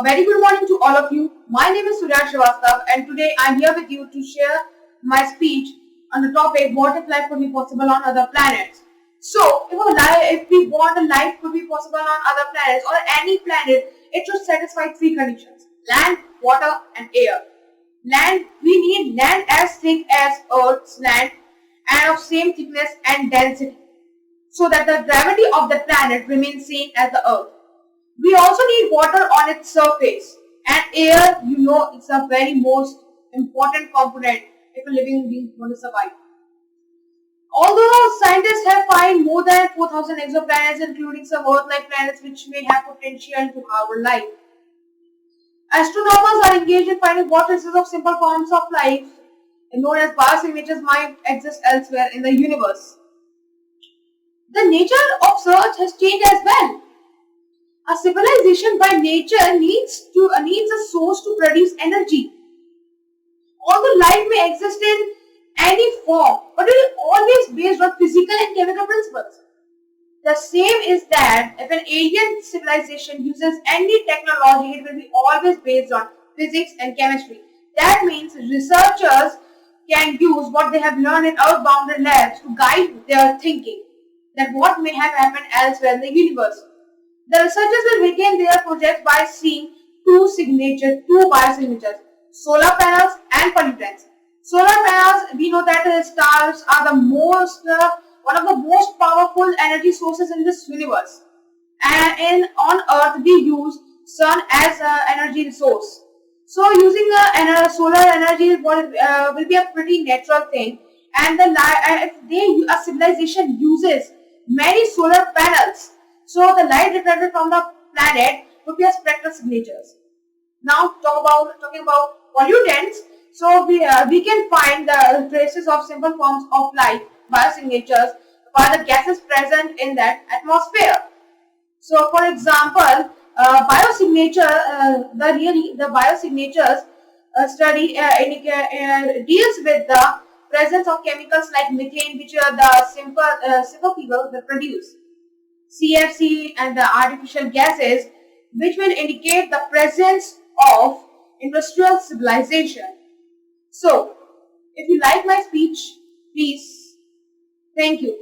A very good morning to all of you. My name is Suryansh Shrivastava and today I am here with you to share my speech on the topic what if life could be possible on other planets. So, if we want a life could be possible on other planets or any planet, it should satisfy three conditions: land, water and air. Land, we need land as thick as Earth's land and of same thickness and density, so that the gravity of the planet remains same as the Earth. We also need water on its surface, and air, it's a very most important component if a living being want to survive. Although scientists have found more than 4,000 exoplanets, including some Earth-like planets which may have potential to harbor life, astronomers are engaged in finding what traces of simple forms of life, known as biosignatures, might exist elsewhere in the universe. The nature of search has changed as well. A civilization by nature needs a source to produce energy. Although life may exist in any form, but it is always based on physical and chemical principles. The same is that if an alien civilization uses any technology, it will be always based on physics and chemistry. That means researchers can use what they have learned in earth-bounded labs to guide their thinking that what may have happened elsewhere in the universe. The researchers will begin their project by seeing two biosignatures: solar panels and pollutants. Solar panels, we know that stars are one of the most powerful energy sources in this universe. And on Earth, we use sun as an energy resource. So using solar energy will be a pretty natural thing. And if a civilization uses many solar panels, so the light reflected from the planet would be a spectral signatures. Now talking about pollutants, so we can find the traces of simple forms of life, biosignatures, by the gases present in that atmosphere. So for example, the biosignatures study deals with the presence of chemicals like methane, which are the simple people that produce. CFC and the artificial gases, which will indicate the presence of industrial civilization. So, if you like my speech, please, thank you.